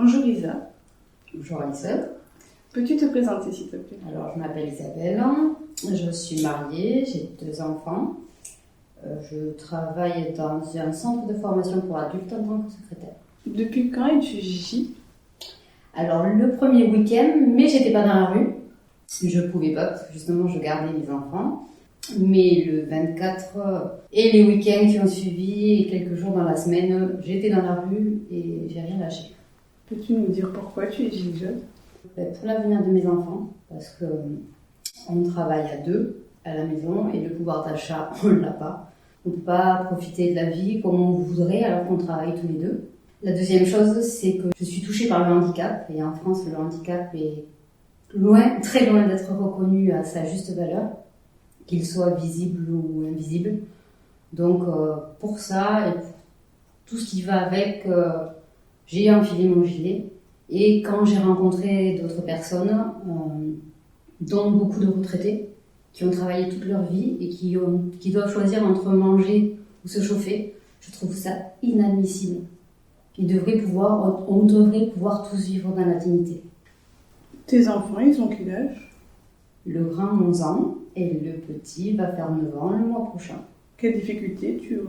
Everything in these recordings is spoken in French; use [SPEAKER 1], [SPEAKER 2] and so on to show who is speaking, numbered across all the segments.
[SPEAKER 1] Bonjour Isa.
[SPEAKER 2] Bonjour Alison.
[SPEAKER 1] Peux-tu te présenter s'il te plaît?
[SPEAKER 2] Alors, je m'appelle Isabelle, je suis mariée, j'ai 2 enfants. Je travaille dans un centre de formation pour adultes en tant que secrétaire.
[SPEAKER 1] Depuis quand es-tu Gigi?
[SPEAKER 2] Alors, le premier week-end, mais j'étais pas dans la rue. Je pouvais pas parce que justement, je gardais mes enfants. Mais le 24 et les week-ends qui ont suivi, et quelques jours dans la semaine, j'étais dans la rue et j'ai rien lâché.
[SPEAKER 1] Peux-tu nous dire pourquoi tu es Gigi?
[SPEAKER 2] Pour l'avenir de mes enfants, parce que on travaille à 2 à la maison et le pouvoir d'achat, on ne l'a pas. On ne peut pas profiter de la vie comme on voudrait alors qu'on travaille tous les 2. La deuxième chose, c'est que je suis touchée par le handicap et en France, le handicap est loin, très loin d'être reconnu à sa juste valeur, qu'il soit visible ou invisible. Donc pour ça et pour tout ce qui va avec, j'ai enfilé mon gilet. Et quand j'ai rencontré d'autres personnes, dont beaucoup de retraités, qui ont travaillé toute leur vie et qui doivent choisir entre manger ou se chauffer, je trouve ça inadmissible. On devrait pouvoir tous vivre dans la dignité.
[SPEAKER 1] Tes enfants, ils ont quel âge?
[SPEAKER 2] Le grand 11 ans et le petit va faire 9 ans le mois prochain.
[SPEAKER 1] Quelles difficultés tu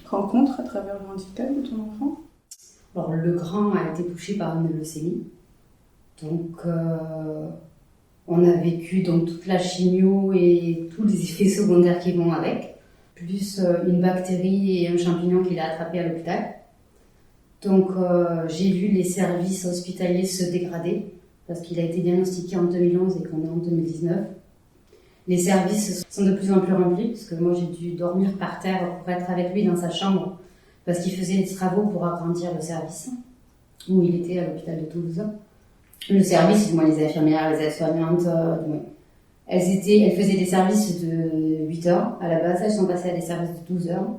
[SPEAKER 1] rencontres à travers le handicap de ton enfant?
[SPEAKER 2] Alors, le grand a été touché par une leucémie. Donc, on a vécu donc toute la chimio et tous les effets secondaires qui vont avec, plus une bactérie et un champignon qu'il a attrapé à l'hôpital. Donc, j'ai vu les services hospitaliers se dégrader parce qu'il a été diagnostiqué en 2011 et qu'on est en 2019. Les services sont de plus en plus remplis parce que moi, j'ai dû dormir par terre pour être avec lui dans sa chambre parce qu'il faisait des travaux pour agrandir le service où il était à l'hôpital de Toulouse. Le service, du moins les infirmières, les aides-soignantes, elles faisaient des services de 8 heures. À la base, elles sont passées à des services de 12 heures.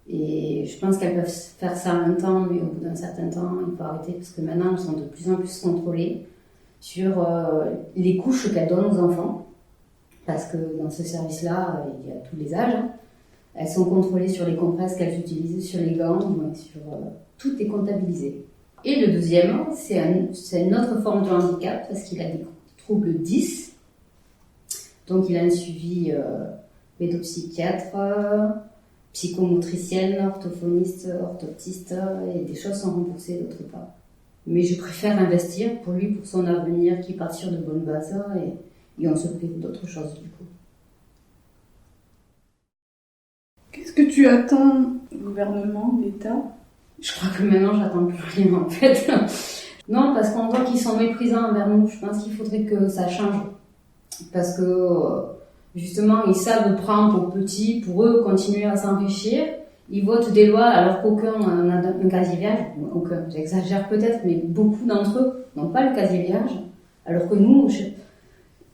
[SPEAKER 2] Et je pense qu'elles peuvent faire ça en même temps, mais au bout d'un certain temps, il faut arrêter parce que maintenant, elles sont de plus en plus contrôlées sur les couches qu'elles donnent aux enfants. Parce que dans ce service-là, il y a tous les âges. Elles sont contrôlées sur les compresses qu'elles utilisent, sur les gants, sur tout est comptabilisé. Et le deuxième, c'est une autre forme de handicap parce qu'il a des troubles 10. Donc il a un suivi pédopsychiatre, psychomotricienne, orthophoniste, orthoptiste et des choses sont remboursées d'autre part. Mais je préfère investir pour lui, pour son avenir, qu'il parte sur de bonnes bases et on se prive d'autres choses du coup.
[SPEAKER 1] Qu'est-ce que tu attends du gouvernement, de l'État?
[SPEAKER 2] Je crois que maintenant, j'attends plus rien, en fait. Non, parce qu'on voit qu'ils sont méprisants envers nous. Je pense qu'il faudrait que ça change. Parce que, justement, ils savent prendre aux petits pour eux continuer à s'enrichir. Ils votent des lois alors qu'aucun n'a un casier vierge. Aucun, j'exagère peut-être, mais beaucoup d'entre eux n'ont pas le casier vierge. Alors que nous,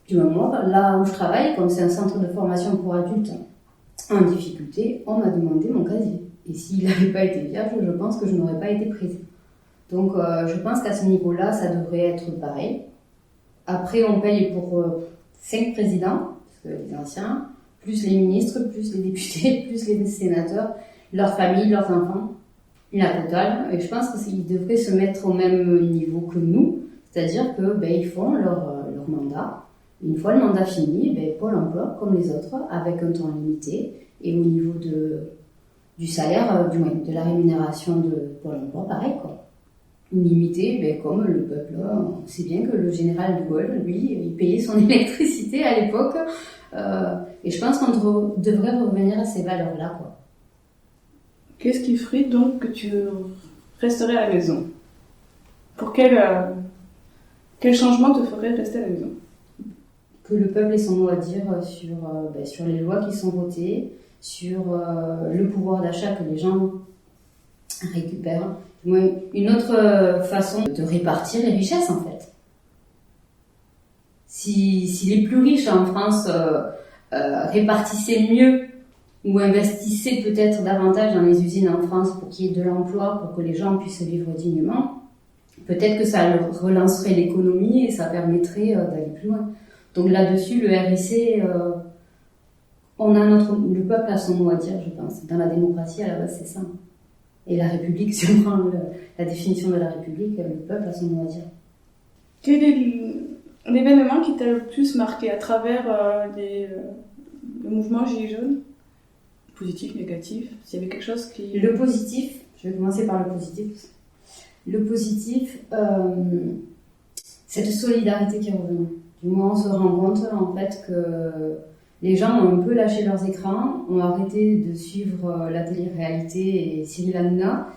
[SPEAKER 2] du moment, là où je travaille, comme c'est un centre de formation pour adultes en difficulté, on m'a demandé mon casier. Et s'il n'avait pas été vierge, je pense que je n'aurais pas été prise. Donc, je pense qu'à ce niveau-là, ça devrait être pareil. Après, on paye pour 5 présidents, parce que les anciens, plus les ministres, plus les députés, plus les sénateurs, leurs familles, leurs enfants, la totale. Et je pense qu'ils devraient se mettre au même niveau que nous, c'est-à-dire que ils font leur mandat. Une fois le mandat fini, Pôle emploi, comme les autres, avec un temps limité, et au niveau du salaire, du moins de la rémunération de Pôle emploi, pareil, quoi. Limité, comme le peuple, on sait bien que le général de Gaulle, lui, il payait son électricité à l'époque, et je pense qu'on devrait revenir à ces valeurs-là, quoi.
[SPEAKER 1] Qu'est-ce qui ferait donc que tu resterais à la maison? Pour quel changement te ferait rester à la maison?
[SPEAKER 2] Que le peuple ait son mot à dire sur les lois qui sont votées, sur le pouvoir d'achat que les gens récupèrent. Une autre façon de répartir les richesses, en fait. Si les plus riches en France répartissaient mieux ou investissaient peut-être davantage dans les usines en France pour qu'il y ait de l'emploi, pour que les gens puissent vivre dignement, peut-être que ça relancerait l'économie et ça permettrait d'aller plus loin. Donc là-dessus, le RIC, le peuple a son mot à dire, je pense. Dans la démocratie, à la base, c'est ça. Et la République, si on prend la définition de la République, le peuple a son mot à dire.
[SPEAKER 1] Quel est l'événement qui t'a le plus marqué à travers le mouvement Gilets jaunes? Positif, négatif, s'il y avait quelque chose qui...
[SPEAKER 2] Le positif, je vais commencer par le positif. Le positif, cette solidarité qui est revenue. Du moins, on se rend compte en fait que les gens ont un peu lâché leurs écrans, ont arrêté de suivre la télé-réalité et Cyril Hanouna,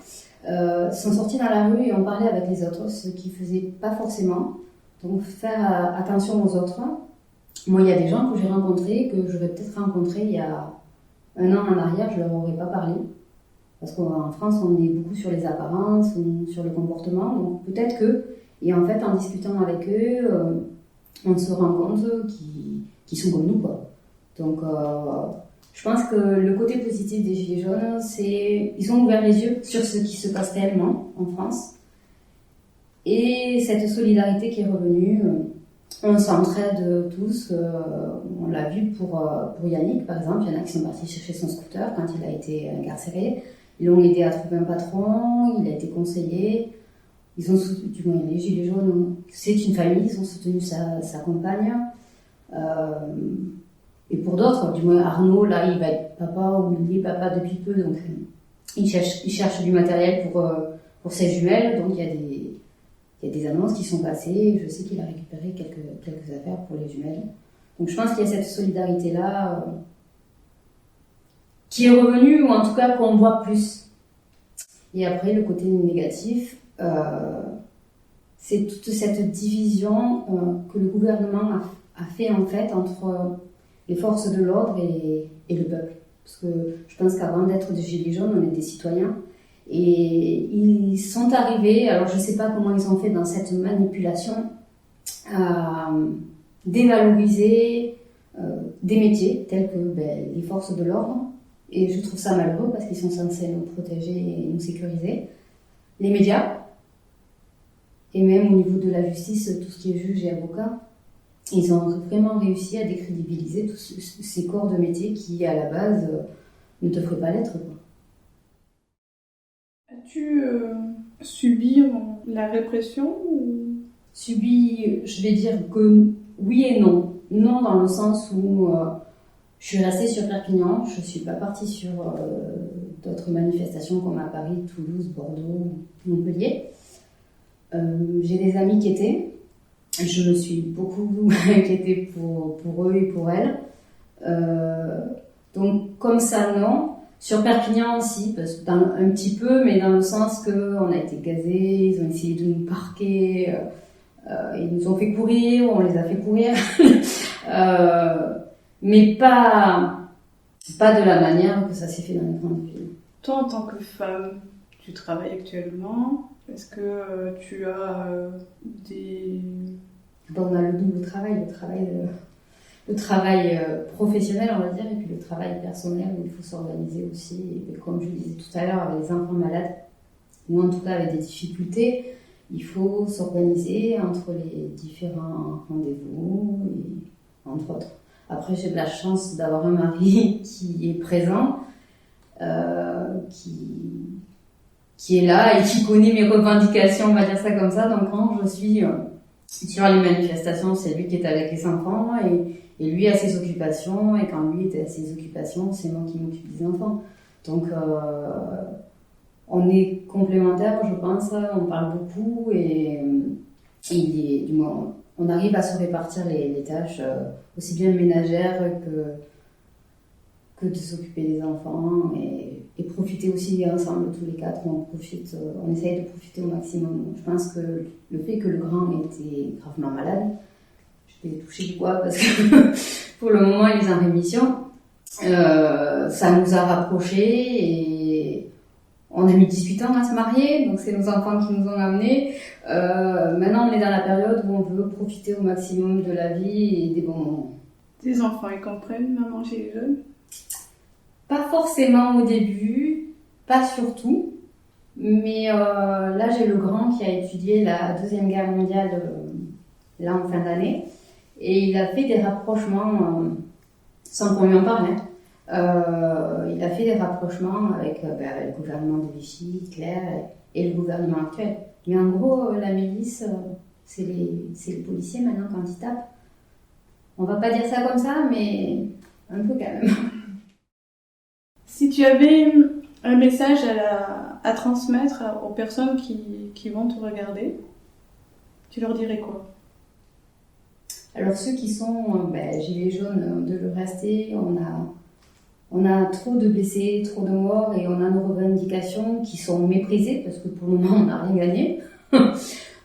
[SPEAKER 2] sont sortis dans la rue et ont parlé avec les autres, ce qu'ils ne faisaient pas forcément. Donc faire attention aux autres. Moi, il y a des gens que j'ai rencontrés, que j'aurais peut-être rencontrés il y a un an en arrière, je ne leur aurais pas parlé. Parce qu'en France, on est beaucoup sur les apparences, sur le comportement. Donc peut-être que, et en fait, en discutant avec eux, on se rend compte qu'ils sont comme nous, quoi. Donc je pense que le côté positif des Gilets jaunes, c'est ils ont ouvert les yeux sur ce qui se passe réellement en France. Et cette solidarité qui est revenue, on s'entraide tous. On l'a vu pour Yannick, par exemple. Il y en a qui sont partis chercher son scooter quand il a été incarcéré. Ils l'ont aidé à trouver un patron, il a été conseillé. Ils ont soutenu, du moins les Gilets jaunes, c'est une famille, ils ont soutenu sa compagne. Et pour d'autres, du moins Arnaud, là, il va être papa ou il est papa depuis peu, donc il cherche du matériel pour ses jumelles. Donc il y a des annonces qui sont passées. Je sais qu'il a récupéré quelques affaires pour les jumelles. Donc je pense qu'il y a cette solidarité-là qui est revenue, ou en tout cas qu'on voit plus. Et après, le côté négatif, c'est toute cette division que le gouvernement a fait en fait entre les forces de l'ordre et le peuple. Parce que je pense qu'avant d'être des Gilets jaunes, on est des citoyens. Et ils sont arrivés, alors je ne sais pas comment ils ont fait dans cette manipulation, à dévaloriser des métiers tels que les forces de l'ordre. Et je trouve ça malheureux parce qu'ils sont censés nous protéger et nous sécuriser. Les médias, et même au niveau de la justice, tout ce qui est juge et avocat, ils ont vraiment réussi à décrédibiliser tous ces corps de métier qui, à la base, ne devraient pas l'être, quoi.
[SPEAKER 1] As-tu subi la répression ou...
[SPEAKER 2] Subi, je vais dire que oui et non. Non dans le sens où je suis restée sur Perpignan, je ne suis pas partie sur d'autres manifestations comme à Paris, Toulouse, Bordeaux, Montpellier. J'ai des amis qui étaient. Je me suis beaucoup inquiétée pour eux et pour elles. Donc comme ça, non. Sur Perpignan aussi, un petit peu, mais dans le sens qu'on a été gazés, ils ont essayé de nous parquer, ils nous ont fait courir, on les a fait courir. Mais pas de la manière que ça s'est fait dans les grandes villes.
[SPEAKER 1] Toi, en tant que femme, tu travailles actuellement. Est-ce que tu as des...
[SPEAKER 2] On a le double travail, le travail professionnel, on va dire, et puis le travail personnel où il faut s'organiser aussi. Et comme je le disais tout à l'heure, avec les enfants malades, ou en tout cas avec des difficultés, il faut s'organiser entre les différents rendez-vous, et, entre autres. Après, j'ai de la chance d'avoir un mari qui est présent, qui est là et qui connaît mes revendications, on va dire ça comme ça. Donc quand je suis sur les manifestations, c'est lui qui est avec les enfants et lui a ses occupations. Et quand lui est à ses occupations, c'est moi qui m'occupe des enfants. Donc on est complémentaires, je pense. On parle beaucoup et du moins, on arrive à se répartir les tâches, aussi bien ménagères que de s'occuper des enfants et profiter aussi ensemble tous les quatre. On essaye de profiter au maximum. Je pense que le fait que le grand était gravement malade, je vais toucher du bois parce que pour le moment il est en rémission, ça nous a rapprochés et on a mis 18 ans à se marier, donc c'est nos enfants qui nous ont amenés. Maintenant on est dans la période où on veut profiter au maximum de la vie et des bons moments.
[SPEAKER 1] Tes enfants, ils comprennent maman chez les jeunes?
[SPEAKER 2] Pas forcément au début, pas surtout, mais là j'ai le grand qui a étudié la Deuxième Guerre mondiale là en fin d'année et il a fait des rapprochements sans qu'on lui en parle. il a fait des rapprochements avec le gouvernement de Vichy, Hitler et le gouvernement actuel. Mais en gros, la milice, c'est les policiers maintenant quand ils tapent. On va pas dire ça comme ça, mais un peu quand même.
[SPEAKER 1] Si tu avais un message à transmettre aux personnes qui vont te regarder, tu leur dirais quoi?
[SPEAKER 2] Alors ceux qui sont gilets jaunes, de le rester, on a trop de blessés, trop de morts et on a nos revendications qui sont méprisées parce que pour le moment on n'a rien gagné.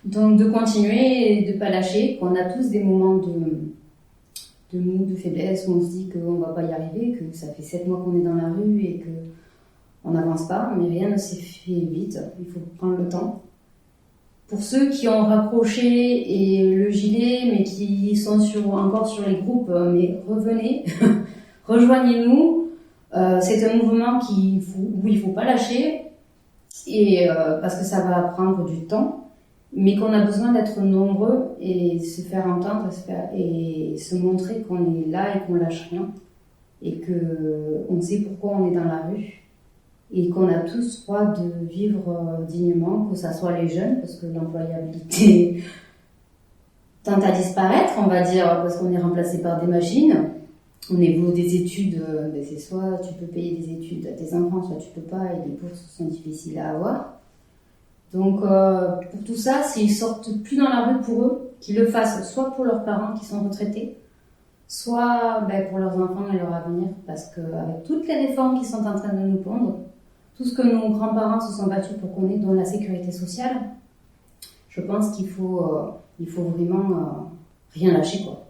[SPEAKER 2] Donc de continuer et de pas lâcher, qu'on a tous des moments de mou, de faiblesse, où on se dit qu'on va pas y arriver, que ça fait 7 mois qu'on est dans la rue et que on n'avance pas, mais rien ne s'est fait vite, il faut prendre le temps. Pour ceux qui ont raccroché et le gilet, mais qui sont encore sur les groupes, mais revenez, rejoignez-nous. C'est un mouvement où il faut pas lâcher, et parce que ça va prendre du temps, mais qu'on a besoin d'être nombreux et se faire entendre et se montrer qu'on est là et qu'on lâche rien, et que on sait pourquoi on est dans la rue. Et qu'on a tous droit de vivre dignement, que ça soit les jeunes, parce que l'employabilité tente à disparaître, on va dire, parce qu'on est remplacé par des machines. Au niveau des études, c'est soit tu peux payer des études à tes enfants, soit tu peux pas, et les bourses sont difficiles à avoir. Donc, pour tout ça, s'ils sortent plus dans la rue pour eux, qu'ils le fassent soit pour leurs parents qui sont retraités, soit pour leurs enfants et leur avenir, parce qu'avec toutes les réformes qui sont en train de nous pondre, tout ce que nos grands-parents se sont battus pour qu'on ait dans la sécurité sociale, je pense qu'il faut vraiment rien lâcher, quoi.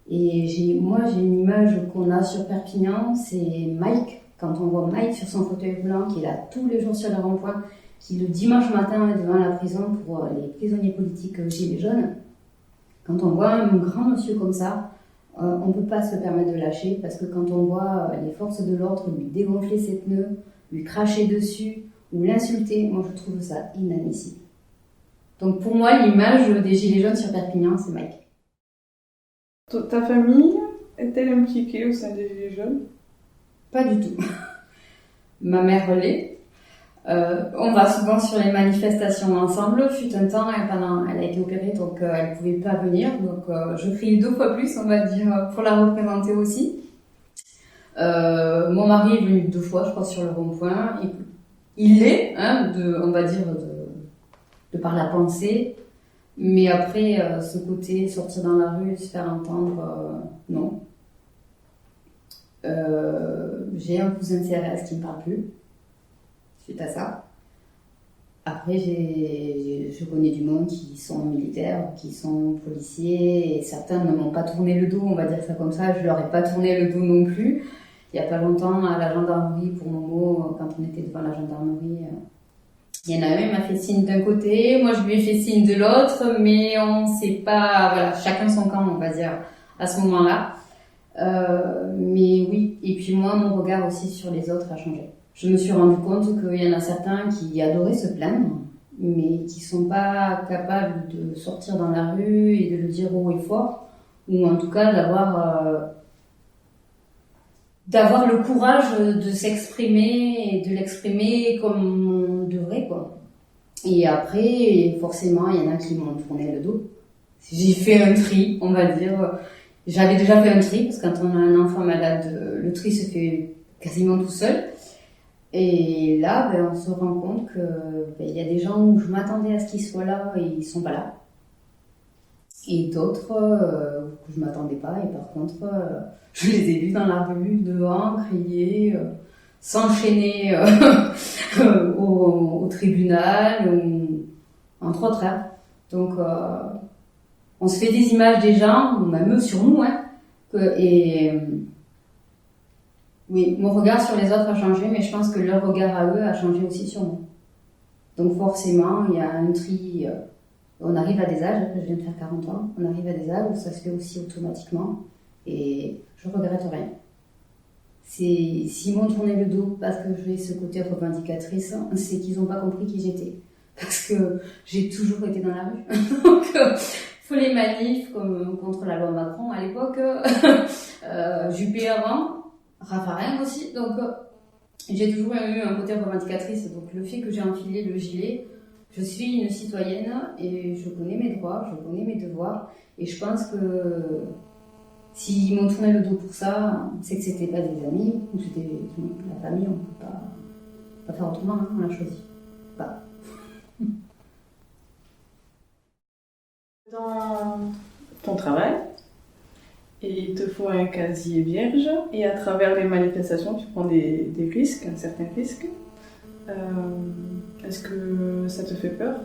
[SPEAKER 2] Et j'ai une image qu'on a sur Perpignan, c'est Mike. Quand on voit Mike sur son fauteuil roulant, qui est là tous les jours sur le rond-point, qui le dimanche matin est devant la prison pour les prisonniers politiques gilets jaunes, quand on voit un grand monsieur comme ça, on ne peut pas se permettre de lâcher, parce que quand on voit les forces de l'ordre lui dégonfler ses pneus, lui cracher dessus ou l'insulter, moi je trouve ça inadmissible. Donc pour moi, l'image des gilets jaunes sur Perpignan, c'est Mike.
[SPEAKER 1] Ta famille est-elle impliquée au sein des gilets jaunes?
[SPEAKER 2] Pas du tout. Ma mère l'est. On va souvent sur les manifestations ensemble. Fut un temps, elle a été opérée, donc elle pouvait pas venir. Donc je crie 2 fois plus, on va dire, pour la représenter aussi. Mon mari est venu 2 fois, je crois, sur le rond-point. Il l'est, on va dire, de par la pensée. Mais après, ce côté, sortir dans la rue, se faire entendre, non. J'ai un cousin de CRS qui ne me parle plus, suite à ça. Après, je connais du monde qui sont militaires, qui sont policiers, et certains ne m'ont pas tourné le dos, on va dire ça comme ça. Je leur ai pas tourné le dos non plus. Il y a pas longtemps, à la gendarmerie, pour Momo, quand on était devant la gendarmerie, il y en a un, il m'a fait signe d'un côté, moi je lui ai fait signe de l'autre, mais on sait pas, voilà, chacun son camp, on va dire, à ce moment-là. Mais oui, et puis moi, mon regard aussi sur les autres a changé. Je me suis rendu compte qu'il y en a certains qui adoraient se plaindre, mais qui sont pas capables de sortir dans la rue et de le dire haut et fort, ou en tout cas d'avoir le courage de s'exprimer et de l'exprimer comme on devrait, quoi. Et après, forcément, il y en a qui m'ont tourné le dos. J'ai fait un tri, on va dire. J'avais déjà fait un tri, parce que quand on a un enfant malade, le tri se fait quasiment tout seul. Et là, on se rend compte que il y a des gens où je m'attendais à ce qu'ils soient là et ils sont pas là. Et d'autres que je m'attendais pas, et par contre, je les ai vus dans la rue, devant, crier, s'enchaîner au tribunal, ou entre autres. Donc, on se fait des images des gens, même sur nous, oui, mon regard sur les autres a changé, mais je pense que leur regard à eux a changé aussi sur nous. Donc forcément, il y a un tri. On arrive à des âges, je viens de faire 40 ans, on arrive à des âges où ça se fait aussi automatiquement, et je regrette rien. S'ils m'ont tourné le dos parce que j'ai ce côté revendicatrice, c'est qu'ils n'ont pas compris qui j'étais. Parce que j'ai toujours été dans la rue. Donc, faut les manifs comme contre la loi Macron à l'époque, Juppé avant. Raffarin aussi, donc j'ai toujours eu un côté revendicatrice, donc le fait que j'ai enfilé le gilet, je suis une citoyenne et je connais mes droits, je connais mes devoirs, et je pense que s'ils m'ont tourné le dos pour ça, c'est que c'était pas des amis, ou c'était la famille, on peut pas faire autrement, hein, on l'a choisi. Pas.
[SPEAKER 1] Dans ton travail, et il te faut un casier vierge, et à travers les manifestations, tu prends des risques, un certain risque. Est-ce que ça te fait peur?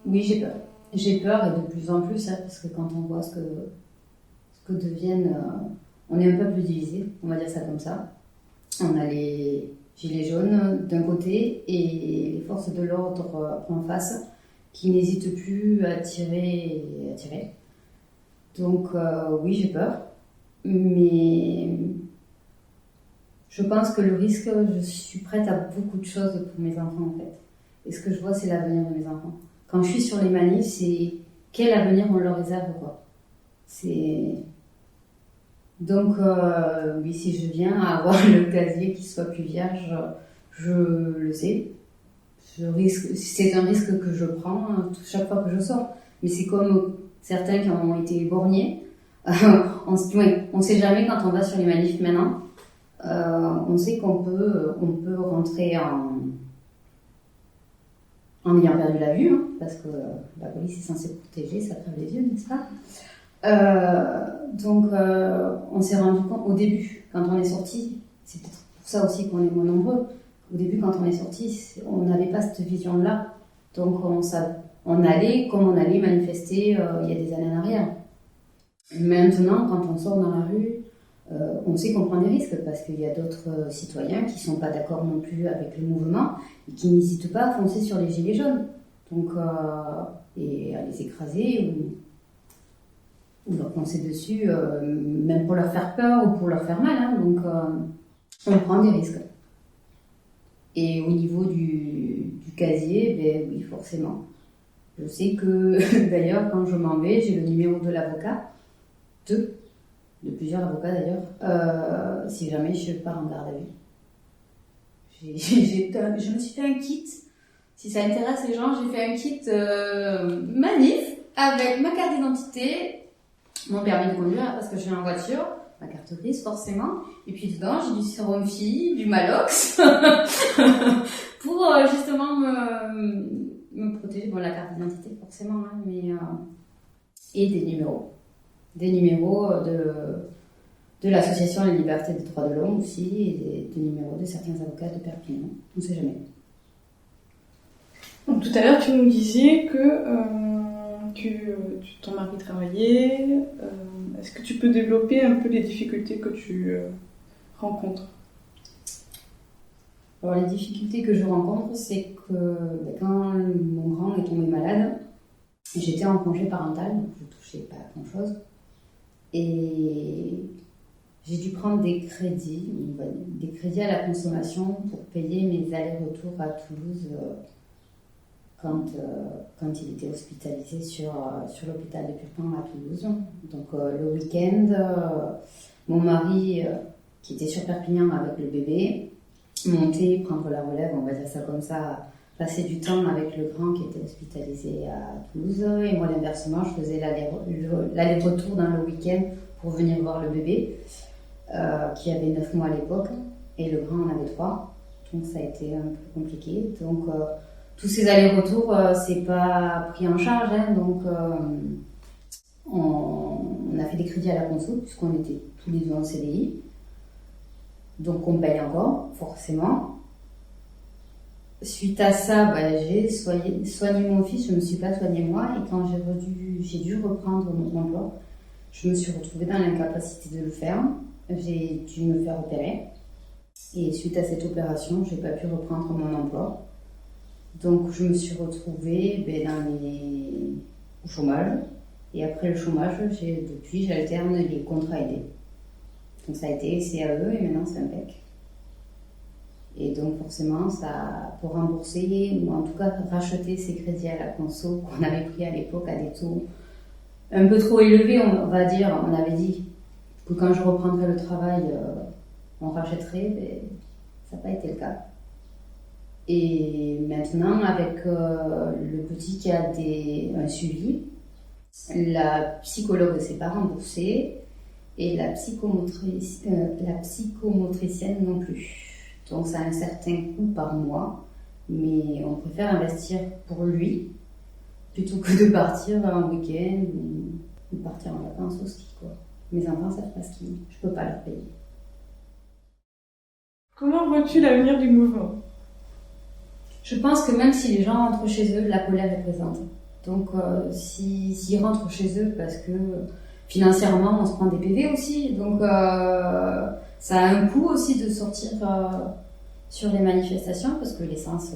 [SPEAKER 2] Oui, j'ai peur. J'ai peur, et de plus en plus, hein, parce que quand on voit ce que deviennent... on est un peu plus divisé, on va dire ça comme ça. On a les gilets jaunes d'un côté et les forces de l'ordre en face qui n'hésitent plus à tirer et à tirer. Donc oui, j'ai peur, mais je pense que le risque, je suis prête à beaucoup de choses pour mes enfants en fait. Et ce que je vois, c'est l'avenir de mes enfants. Quand je suis sur les manifs, c'est quel avenir on leur réserve, quoi. Donc oui, si je viens à avoir le casier qui soit plus vierge, je le sais. C'est un risque que je prends chaque fois que je sors. Mais c'est comme certains qui ont été borgnés. On ne sait jamais quand on va sur les manifs maintenant. On sait qu'on peut rentrer en ayant perdu la vue, hein, parce que la police est censée protéger, ça crève les yeux, n'est-ce pas? Donc on s'est rendu compte au début, quand on est sorti, c'est peut-être pour ça aussi qu'on est moins nombreux. Au début, quand on est sorti, on n'avait pas cette vision-là. Donc on allait comme on allait manifester il y a des années en arrière. Maintenant, quand on sort dans la rue, on sait qu'on prend des risques parce qu'il y a d'autres citoyens qui ne sont pas d'accord non plus avec le mouvement et qui n'hésitent pas à foncer sur les gilets jaunes. Donc, et à les écraser ou leur foncer dessus, même pour leur faire peur ou pour leur faire mal. Hein. Donc, on prend des risques. Et au niveau du casier, ben oui, forcément. Je sais que, d'ailleurs, quand je m'en vais, j'ai le numéro de l'avocat, de plusieurs avocats d'ailleurs, si jamais je pars en garde à vue. Je me suis fait un kit, si ça intéresse les gens, j'ai fait un kit manif avec ma carte d'identité, mon permis de conduire parce que je suis en voiture, ma carte grise forcément, et puis dedans j'ai du sérum fille, du Malox pour justement me protéger. Bon, la carte d'identité forcément, hein, mais et des numéros de l'association La Liberté des Droits de l'Homme aussi, et des numéros de certains avocats de Perpignan. On ne sait jamais.
[SPEAKER 1] Donc, tout à l'heure, tu nous disais que ton mari travaillait. Est-ce que tu peux développer un peu les difficultés que tu rencontres?
[SPEAKER 2] Alors, les difficultés que je rencontre, c'est que quand mon grand est tombé malade, j'étais en congé parental, donc je ne touchais pas à grand-chose. Et j'ai dû prendre des crédits à la consommation pour payer mes allers-retours à Toulouse quand il était hospitalisé sur l'hôpital de Purpan à Toulouse. Donc le week-end, mon mari, qui était sur Perpignan avec le bébé, montait, prendre la relève, on va dire ça comme ça, passer du temps avec le grand qui était hospitalisé à Toulouse, et moi l'inversement, je faisais l'aller-retour dans le week-end pour venir voir le bébé qui avait 9 mois à l'époque et le grand en avait 3, donc ça a été un peu compliqué. Donc tous ces allers-retours c'est pas pris en charge, hein, donc on a fait des crédits à la conso puisqu'on était tous les deux en CDI, donc on paye encore forcément. Suite à ça, j'ai soigné mon fils, je ne me suis pas soignée moi, et quand j'ai dû reprendre mon emploi, je me suis retrouvée dans l'incapacité de le faire. J'ai dû me faire opérer, et suite à cette opération, je n'ai pas pu reprendre mon emploi. Donc je me suis retrouvée au chômage, et après le chômage, depuis j'alterne les contrats aidés. Donc ça a été CAE et maintenant c'est un PEC. Et donc forcément, ça, pour rembourser ou en tout cas racheter ces crédits à la conso qu'on avait pris à l'époque à des taux un peu trop élevés, on va dire, on avait dit que quand je reprendrai le travail, on rachèterait, mais ça n'a pas été le cas. Et maintenant, avec le petit qui a un suivi, la psychologue ne s'est pas remboursée et la psychomotricienne non plus. Donc ça a un certain coût par mois, mais on préfère investir pour lui plutôt que de partir en week-end ou partir en vacances au ski, quoi. Mes enfants savent pas skier, je peux pas leur payer.
[SPEAKER 1] Comment vois-tu l'avenir du mouvement ?
[SPEAKER 2] Je pense que même si les gens rentrent chez eux, la colère est présente. Donc s'ils rentrent chez eux parce que financièrement on se prend des PV aussi, donc ça a un coût aussi de sortir sur les manifestations, parce que l'essence,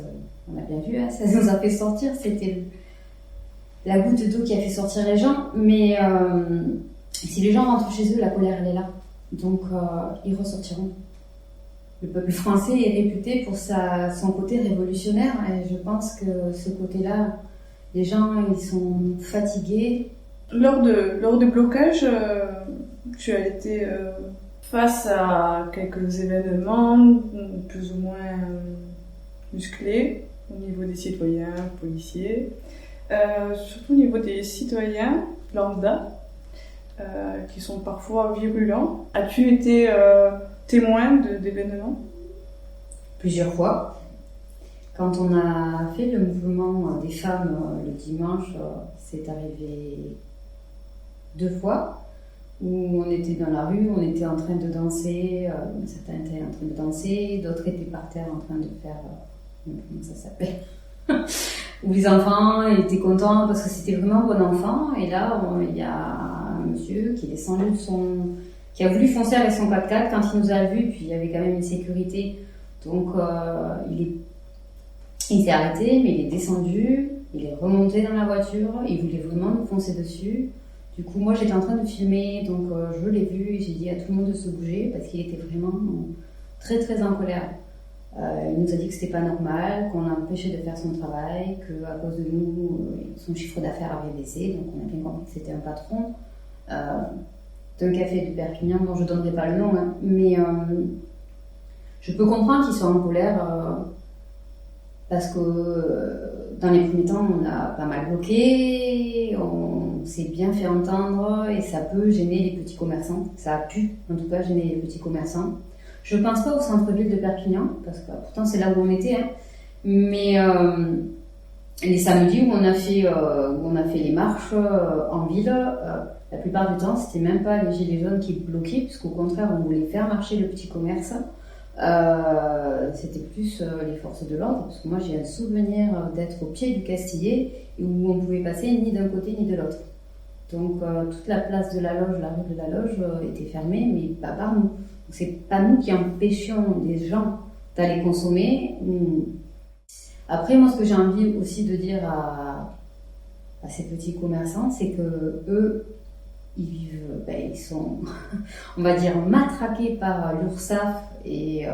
[SPEAKER 2] on a bien vu, hein, ça nous a fait sortir, c'était la goutte d'eau qui a fait sortir les gens, mais si les gens rentrent chez eux, la colère elle est là, donc ils ressortiront. Le peuple français est réputé pour son côté révolutionnaire, et je pense que ce côté-là, les gens ils sont fatigués.
[SPEAKER 1] Lors de blocages, tu as été face à quelques événements plus ou moins musclés au niveau des citoyens, policiers, surtout au niveau des citoyens lambda, qui sont parfois virulents. As-tu été témoin d'événements ?
[SPEAKER 2] Plusieurs fois. Quand on a fait le mouvement des femmes le dimanche, c'est arrivé 2 fois, où on était dans la rue, on était en train de danser, certains étaient en train de danser, d'autres étaient par terre en train de faire, comment ça s'appelle, où les enfants étaient contents parce que c'était vraiment bon enfant, et là il y a un monsieur qui est descendu qui a voulu foncer avec son 4x4 quand il nous a vus, puis il y avait quand même une sécurité, donc il s'est arrêté, mais il est descendu, il est remonté dans la voiture, il voulait vraiment nous foncer dessus. Du coup, moi j'étais en train de filmer, donc je l'ai vu et j'ai dit à tout le monde de se bouger parce qu'il était vraiment très très en colère. Il nous a dit que c'était pas normal, qu'on l'empêchait de faire son travail, qu'à cause de nous, son chiffre d'affaires avait baissé, donc on a bien compris que c'était un patron d'un café de Perpignan, dont je ne donnerai pas le nom, hein, mais je peux comprendre qu'il soit en colère parce que dans les premiers temps, on a pas mal bloqué, on s'est bien fait entendre et ça peut gêner les petits commerçants. Ça a pu, en tout cas, gêner les petits commerçants. Je ne pense pas au centre-ville de Perpignan, parce que pourtant c'est là où on était, hein, mais les samedis où on a fait les marches en ville, la plupart du temps, c'était même pas les gilets jaunes qui bloquaient, puisqu'au contraire, on voulait faire marcher le petit commerce. C'était plus les forces de l'ordre, parce que moi j'ai un souvenir d'être au pied du Castillet et où on pouvait passer ni d'un côté ni de l'autre. Donc toute la place de la Loge, la rue de la Loge était fermée, mais pas par nous. Donc c'est pas nous qui empêchions les gens d'aller consommer. Après, moi ce que j'ai envie aussi de dire à ces petits commerçants, c'est que eux, ils sont, on va dire, matraqués par l'URSSAF et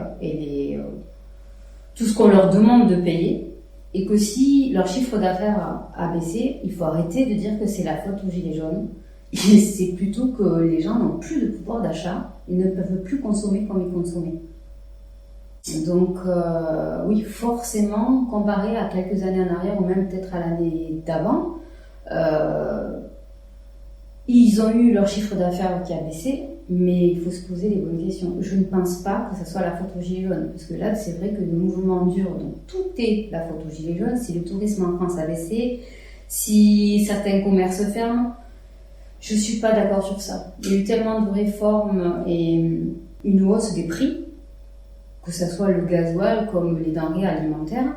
[SPEAKER 2] tout ce qu'on leur demande de payer, et que si leur chiffre d'affaires a baissé, il faut arrêter de dire que c'est la faute aux gilets jaunes. Et c'est plutôt que les gens n'ont plus de pouvoir d'achat, ils ne peuvent plus consommer comme ils consommaient. Donc oui, forcément, comparé à quelques années en arrière, ou même peut-être à l'année d'avant, ils ont eu leur chiffre d'affaires qui a baissé, mais il faut se poser les bonnes questions. Je ne pense pas que ce soit la faute aux gilets jaunes, parce que là, c'est vrai que le mouvement dure, donc tout est la faute aux gilets jaunes. Si le tourisme en France a baissé, si certains commerces ferment, je ne suis pas d'accord sur ça. Il y a eu tellement de réformes et une hausse des prix, que ce soit le gasoil comme les denrées alimentaires,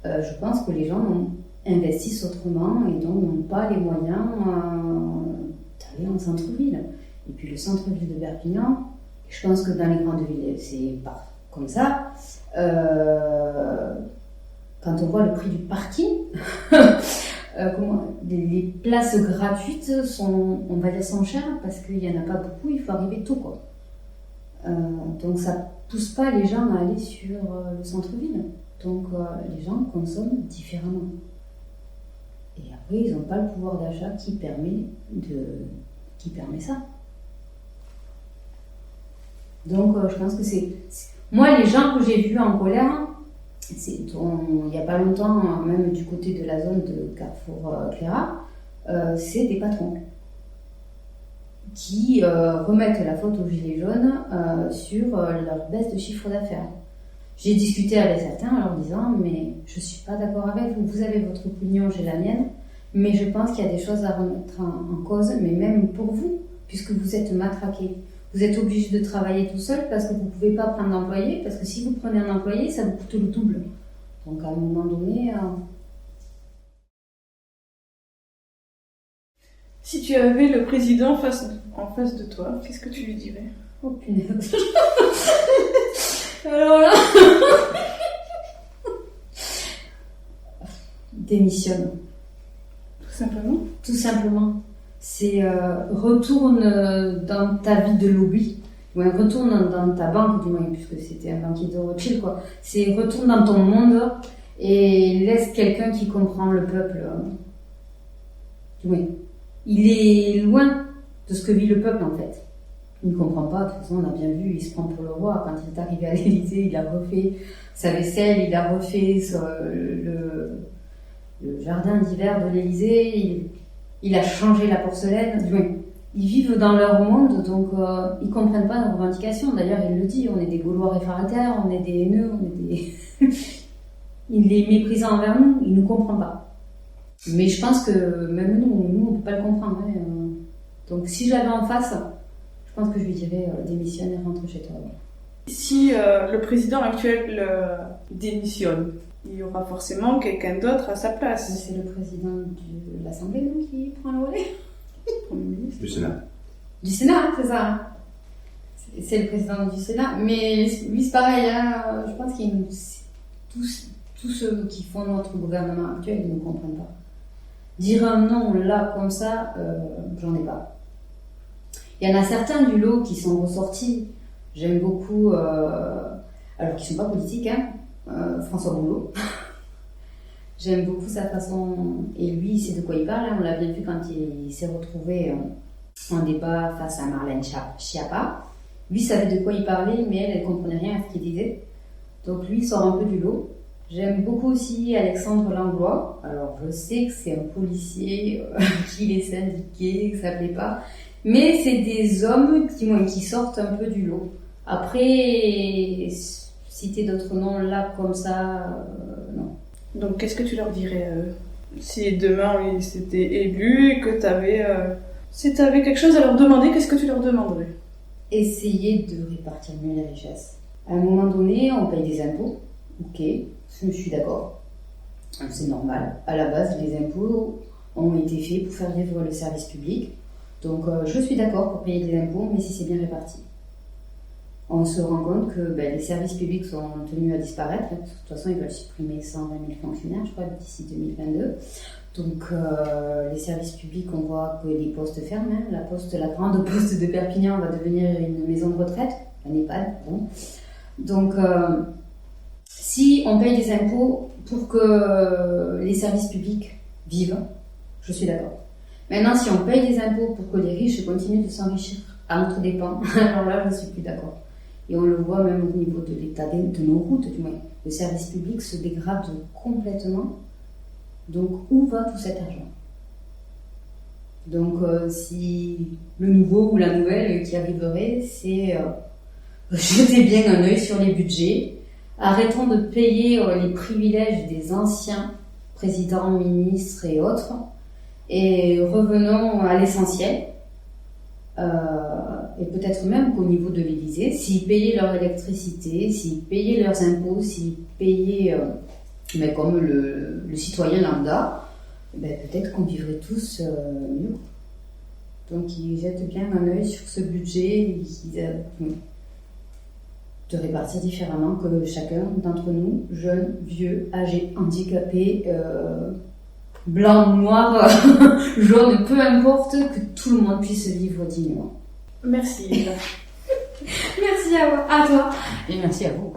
[SPEAKER 2] je pense que les gens investissent autrement et donc n'ont pas les moyens d'aller en centre-ville. Et puis le centre-ville de Perpignan, je pense que dans les grandes villes, c'est pas comme ça. Quand on voit le prix du parking, les places gratuites sont, on va dire, sont chères parce qu'il n'y en a pas beaucoup, il faut arriver tôt, quoi. Donc ça pousse pas les gens à aller sur le centre-ville. Donc les gens consomment différemment. Et après, ils n'ont pas le pouvoir d'achat qui permet ça. Donc, je pense que moi, les gens que j'ai vus en colère, il n'y a pas longtemps, même du côté de la zone de Carrefour-Cléra, c'est des patrons qui remettent la faute aux gilets jaunes sur leur baisse de chiffre d'affaires. J'ai discuté avec certains en leur disant « mais je ne suis pas d'accord avec vous, vous avez votre opinion, j'ai la mienne, mais je pense qu'il y a des choses à remettre en cause, mais même pour vous, puisque vous êtes matraqués. Vous êtes obligé de travailler tout seul parce que vous ne pouvez pas prendre d'employé, parce que si vous prenez un employé, ça vous coûte le double. Donc à un moment donné...
[SPEAKER 1] Si tu avais le président en face de toi, qu'est-ce que tu lui dirais?
[SPEAKER 2] Oh punaise. Alors là... Démissionne.
[SPEAKER 1] Tout simplement?
[SPEAKER 2] Tout simplement. C'est retourne dans ta vie de lobby, ouais, retourne dans ta banque du moins, puisque c'était un banquier de Rothschild, quoi. C'est retourne dans ton monde et laisse quelqu'un qui comprend le peuple. Oui. Il est loin de ce que vit le peuple en fait. Il ne comprend pas, de toute façon on a bien vu, il se prend pour le roi. Quand il est arrivé à l'Élysée, il a refait sa vaisselle, il a refait le jardin d'hiver de l'Élysée, il a changé la porcelaine. Oui. Ils vivent dans leur monde, donc ils comprennent pas nos revendications. D'ailleurs, il le dit, on est des Gaulois réfractaires, on est des haineux, on est des... Il est méprisant envers nous, il ne comprend pas. Mais je pense que même nous on peut pas le comprendre. Hein. Donc si je l'avais en face, je pense que je lui dirais démissionne et rentre chez toi.
[SPEAKER 1] Si le président actuel démissionne, il y aura forcément quelqu'un d'autre à sa place.
[SPEAKER 2] C'est le président de l'Assemblée donc, qui prend le relais.
[SPEAKER 3] Du Sénat.
[SPEAKER 2] Du Sénat, c'est ça. C'est le président du Sénat. Mais lui, c'est pareil. Hein. Je pense qu'il tous ceux qui font notre gouvernement actuel, ils ne comprennent pas. Dire un non là, comme ça, j'en ai pas. Il y en a certains du lot qui sont ressortis. J'aime beaucoup, alors qui ne sont pas politiques, hein, François Boulot. J'aime beaucoup sa façon, et lui, il sait de quoi il parle. Hein. On l'a bien vu quand il s'est retrouvé en débat face à Marlène Schiappa. Lui savait de quoi il parlait, mais elle comprenait rien à ce qu'il disait. Donc lui, il sort un peu du lot. J'aime beaucoup aussi Alexandre Langlois. Alors je sais que c'est un policier qu'il est syndiqué, que ça plaît pas, mais c'est des hommes qui sortent un peu du lot. Après, citer d'autres noms là comme ça, non.
[SPEAKER 1] Donc qu'est-ce que tu leur dirais si demain ils s'étaient élus et que si tu avais quelque chose à leur demander, qu'est-ce que tu leur demanderais?
[SPEAKER 2] Essayer de répartir mieux les richesses. À un moment donné, on paye des impôts, ok, je suis d'accord, c'est normal. À la base, les impôts ont été faits pour faire vivre le service public, donc je suis d'accord pour payer des impôts, mais si c'est bien réparti. On se rend compte que les services publics sont tenus à disparaître. De toute façon, ils veulent supprimer 120 000 fonctionnaires, je crois, d'ici 2022. Donc, les services publics, on voit que les postes ferment. Hein. La grande poste de Perpignan va devenir une maison de retraite, un EHPAD. Bon. Donc, si on paye des impôts pour que les services publics vivent, je suis d'accord. Maintenant, si on paye des impôts pour que les riches continuent de s'enrichir à notre dépens, alors là, je ne suis plus d'accord. Et on le voit même au niveau de l'état de nos routes, du moins. Le service public se dégrade complètement. Donc, où va tout cet argent? Donc, si le nouveau ou la nouvelle qui arriverait, c'est jeter bien un œil sur les budgets. Arrêtons de payer les privilèges des anciens présidents, ministres et autres. Et revenons à l'essentiel. Et peut-être même qu'au niveau de l'Élysée, s'ils payaient leur électricité, s'ils payaient leurs impôts, s'ils payaient mais comme le citoyen lambda, peut-être qu'on vivrait tous mieux. Donc ils jettent bien un œil sur ce budget de répartir différemment que chacun d'entre nous, jeunes, vieux, âgés, handicapés, blanc, noir, jaune, peu importe, que tout le monde puisse vivre dignement.
[SPEAKER 1] Merci.
[SPEAKER 2] Merci à toi et merci à vous.